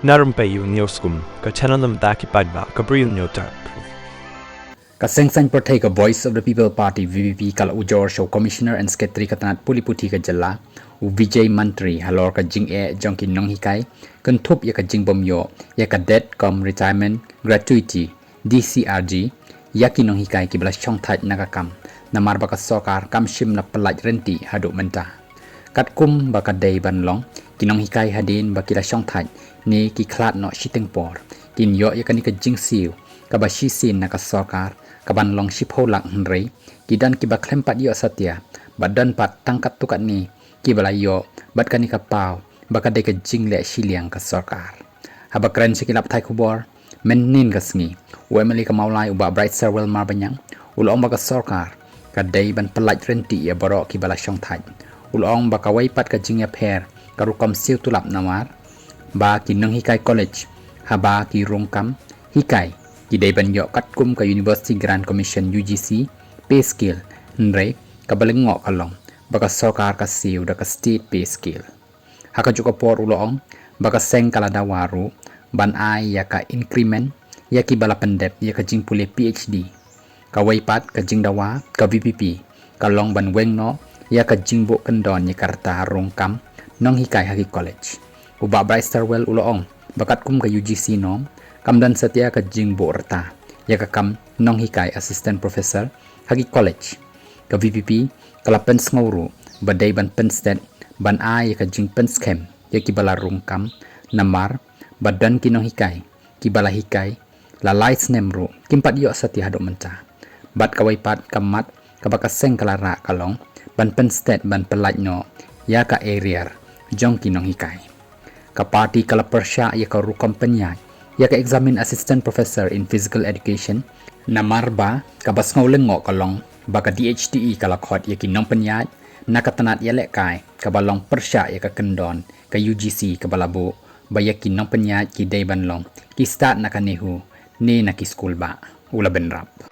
Na Rympei U ka channel nabynta ki paidbah ka Bri U Hynñiewtrep. Kasengsan Pertai ka Voice of the People Party VPP kala ujor show Commissioner and Secretary katanat Puliputi ka Jala u Vijay Mantri halor ka jing jong ki Nonghikai kentup ya ka jing bomyo ya ka debt com retirement gratuity DCRG ya ki Nonghikai ki bala Shongthait nakakam namar baka sokar kam shim na pelaj renti haduk mentah kat kum baka day banlong ki Nonghikai hadin bakila Shongthait ni ki klat no shitengpor kin yo ya ka ni ka jing siu ka ba shisin na ka sokar kaban long shipho lang henry kidan kiba klempat yo satya badan pat tangkat tukat ni kibala yo bat kani ka pau baka de ka jingle shiliang ka sarkar haba kren sikilap thai khubor menin ka sngi wemeli ka maulai uba bright serwel mar banyang ulong baka sarkar ka dei ban pelaj renti ya baroh kibala Shongthait ulong baka waipat ka jingya pher ka rukam siu tulap namar ba ki Nonghikai college haba ki rongkam hikai ki dei ban yo kat kum ka University Grant Commission UGC pay scale nre ka balengok kalong baka sarkar ka siu da ka state pay scale haka juga por ulong baka seng kala dawaru ban ai ya ka increment ya ki bala pendep ya ka jing pule PhD ka waipat ka jing dawa ka VPP ka long ban weng no ya ka jing bo kendon ya karta rongkam Nonghikai haki college uba Braisterwell ulong bakat kum ka UGC no kamdan setia ka jing bo reta ya ka kam Nonghikai assistant professor haki college ka VPP kala pens nguru badai ban penstet ban ai ya ka jing penskem ya ki bala rongkam namar badan ki Nonghikai ki bala hikai la light Snem ru kimpat yo setia hadok mentah bat ka waipat kamat ka baka seng kala ra kalong ban penstet ban pelaj no ya ka area jong ki Nonghikai ka party kala persya ya ka rukam penyai ya ka examine assistant professor in physical education namar ba ka basngau lengok kalong baka DHTE kala khot ya ki nong penyai nakatanat ya lekai ka balong persya ya ka kendon ka UGC ka balabu bayaki nong penyai ki day banlong ki start nakanehu ni na ki school ba ula benrap